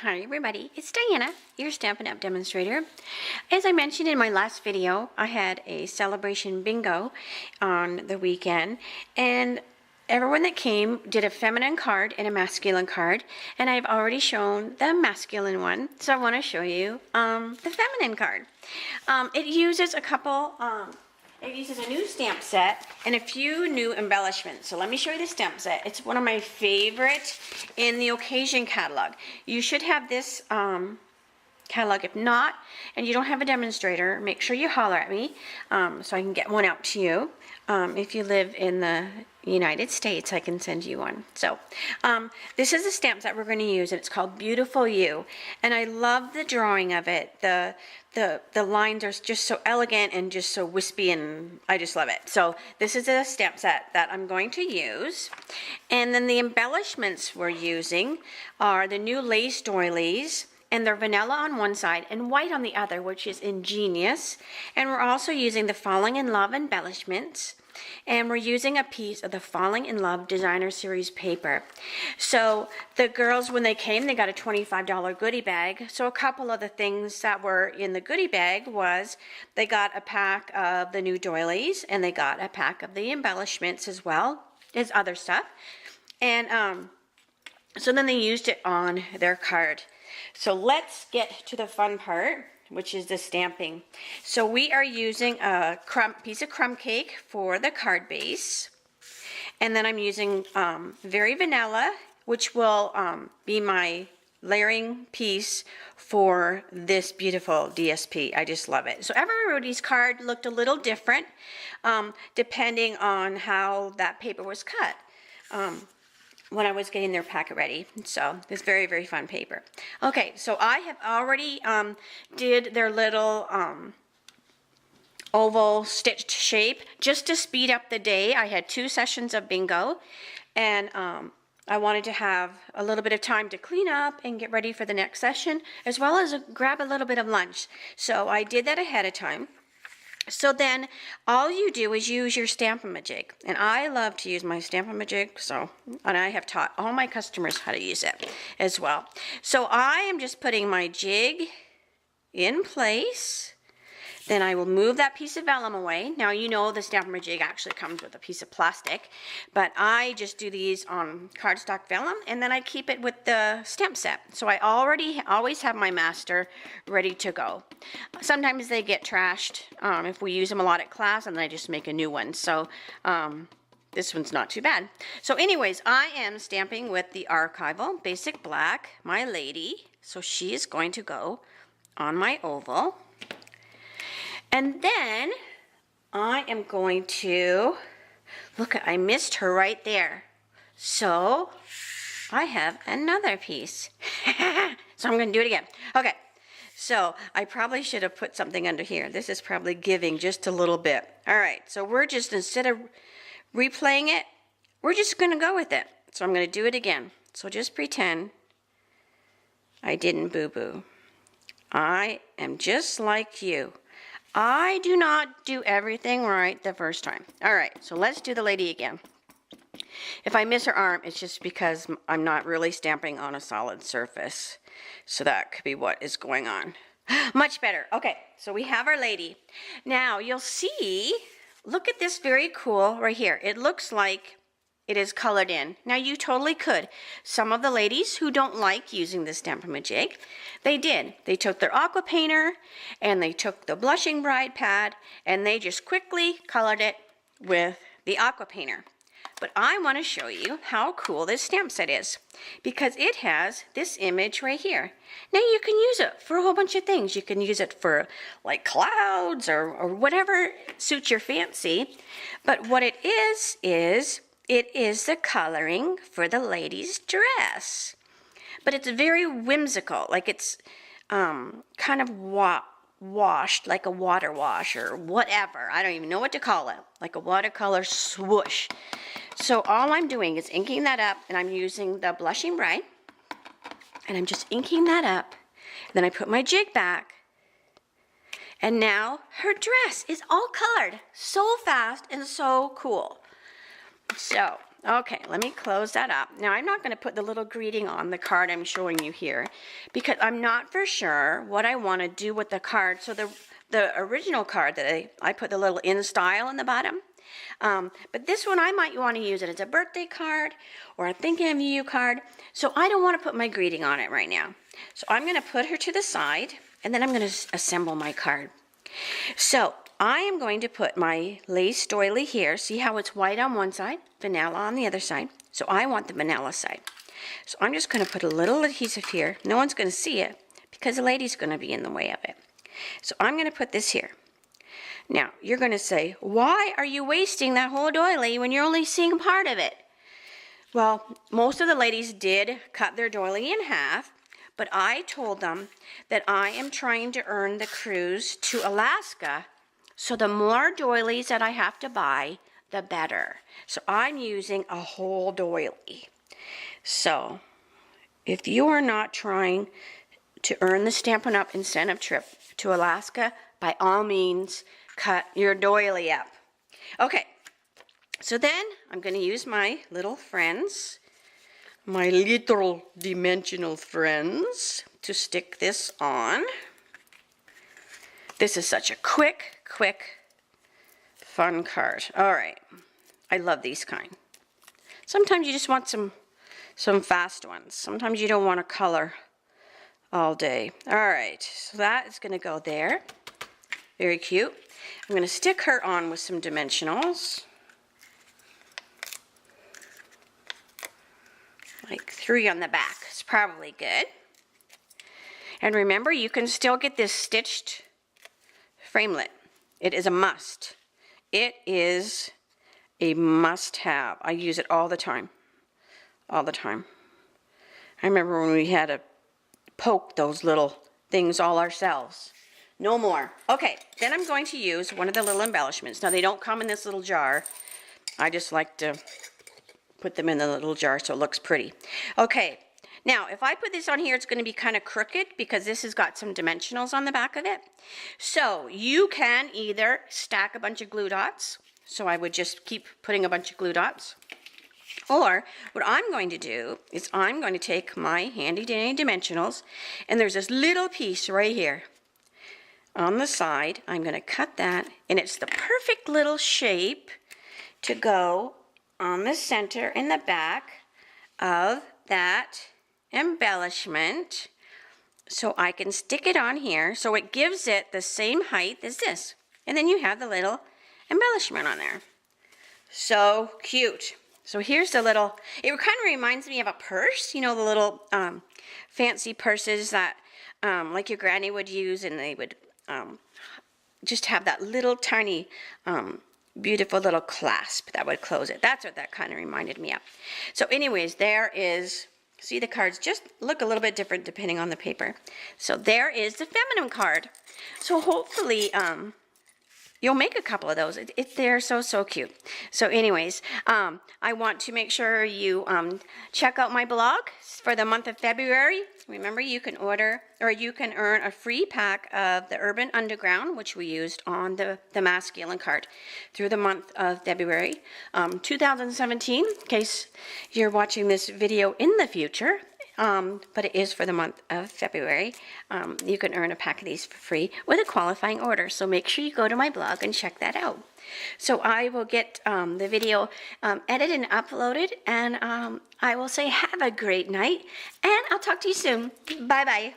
Hi everybody, it's Diana, your Stampin' Up! Demonstrator. As I mentioned in my last video, I had a celebration bingo on the weekend, and everyone that came did a feminine card and a masculine card, and I've already shown the masculine one, so I want to show you the feminine card. It uses a new stamp set and a few new embellishments. So let me show you the stamp set. It's one of my favorite in the occasion catalog. You should have this catalog. If not, and you don't have a demonstrator, make sure you holler at me so I can get one out to you. If you live in the United States, I can send you one. So this is the stamp set we're going to use, and it's called Beautiful You. And I love the drawing of it. The lines are just so elegant and just so wispy, and I just love it. So this is a stamp set that I'm going to use. And then the embellishments we're using are the new lace doilies, and they're vanilla on one side and white on the other, which is ingenious. And we're also using the Falling in Love embellishments. And we're using a piece of the Falling in Love Designer Series paper. So the girls, when they came, they got a $25 goodie bag. So a couple of the things that were in the goodie bag was they got a pack of the new doilies, and they got a pack of the embellishments as well as other stuff. And so then they used it on their card. So let's get to the fun part, which is the stamping. So we are using a piece of crumb cake for the card base. And then I'm using Very Vanilla, which will be my layering piece for this beautiful DSP. I just love it. So everybody's card looked a little different depending on how that paper was cut. When I was getting their packet ready. So it's very, very fun paper. Okay, so I have already did their little oval stitched shape just to speed up the day. I had 2 sessions of bingo, and I wanted to have a little bit of time to clean up and get ready for the next session, as well as grab a little bit of lunch. So I did that ahead of time. So then all you do is use your Stamp-A-Majig, and I love to use my Stamp-A-Majig, and I have taught all my customers how to use it as well. So I am just putting my jig in place. Then I will move that piece of vellum away. Now you know the Stamp-A-Majig actually comes with a piece of plastic, but I just do these on cardstock vellum, and then I keep it with the stamp set. So I always have my master ready to go. Sometimes they get trashed if we use them a lot at class, and then I just make a new one. So this one's not too bad. So anyways, I am stamping with the Archival Basic Black, my lady. So she is going to go on my oval. And then I am going to, look, I missed her right there. So I have another piece. So I'm going to do it again. Okay, so I probably should have put something under here. This is probably giving just a little bit. All right, so we're just, instead of replaying it, we're just going to go with it. So I'm going to do it again. So just pretend I didn't boo-boo. I am just like you. I do not do everything right the first time. All right, so let's do the lady again. If I miss her arm, it's just because I'm not really stamping on a solid surface. So that could be what is going on. Much better. Okay, so we have our lady. Now you'll see, look at this very cool right here. It looks like it is colored in. Now you totally could. Some of the ladies who don't like using the Stamp-A-Majig, they did. They took their aqua painter and they took the blushing bride pad and they just quickly colored it with the aqua painter. But I want to show you how cool this stamp set is, because it has this image right here. Now you can use it for a whole bunch of things. You can use it for like clouds or whatever suits your fancy. But what it is it is the coloring for the lady's dress. But it's very whimsical, like it's kind of washed, like a water wash or whatever. I don't even know what to call it, like a watercolor swoosh. So all I'm doing is inking that up, and I'm using the Blushing Bride, and I'm just inking that up. Then I put my jig back, and now her dress is all colored so fast and so cool. So, okay, let me close that up. Now, I'm not going to put the little greeting on the card I'm showing you here because I'm not for sure what I want to do with the card. So the original card that I put the little in style in the bottom. But this one I might want to use it as a birthday card or a thinking of you card. So I don't want to put my greeting on it right now. So I'm going to put her to the side and then I'm going to assemble my card. So I am going to put my lace doily here. See how it's white on one side, vanilla on the other side. So I want the vanilla side. So I'm just going to put a little adhesive here. No one's going to see it because the lady's going to be in the way of it. So I'm going to put this here. Now, you're going to say, why are you wasting that whole doily when you're only seeing part of it? Well, most of the ladies did cut their doily in half, but I told them that I am trying to earn the cruise to Alaska, so the more doilies that I have to buy, the better. So I'm using a whole doily. So if you are not trying to earn the Stampin' Up! Incentive trip to Alaska, by all means, cut your doily up. Okay, so then I'm going to use my little friends, my little dimensional friends, to stick this on. This is such a quick, fun card. All right, I love these kind. Sometimes you just want some fast ones. Sometimes you don't want to color all day. All right, so that is going to go there. Very cute. I'm going to stick her on with some dimensionals. Like 3 on the back. It's probably good. And remember, you can still get this stitched framelit. It is a must. It is a must-have. I use it all the time. All the time. I remember when we had to poke those little things all ourselves. No more. Okay, then I'm going to use one of the little embellishments. Now, they don't come in this little jar. I just like to put them in the little jar so it looks pretty. Okay, now, if I put this on here, it's going to be kind of crooked because this has got some dimensionals on the back of it. So, you can either stack a bunch of glue dots. So, I would just keep putting a bunch of glue dots. Or, what I'm going to do is I'm going to take my handy-dandy dimensionals, and there's this little piece right here. On the side, I'm going to cut that, and it's the perfect little shape to go on the center and the back of that embellishment, so I can stick it on here so it gives it the same height as this. And then you have the little embellishment on there. So cute. So here's the little, it kind of reminds me of a purse, you know, the little fancy purses that like your granny would use, and they would just have that little tiny beautiful little clasp that would close it. That's what that kind of reminded me of. So anyways, there is, see, the cards just look a little bit different depending on the paper. So there is the feminine card. So hopefully you'll make a couple of those. They're so cute. So anyways, I want to make sure you check out my blog for the month of February. Remember, you can order, or you can earn a free pack of the Urban Underground, which we used on the masculine card, through the month of February 2017, in case you're watching this video in the future. But it is for the month of February. You can earn a pack of these for free with a qualifying order. So make sure you go to my blog and check that out. So I will get the video edited and uploaded, and I will say have a great night, and I'll talk to you soon. Bye-bye.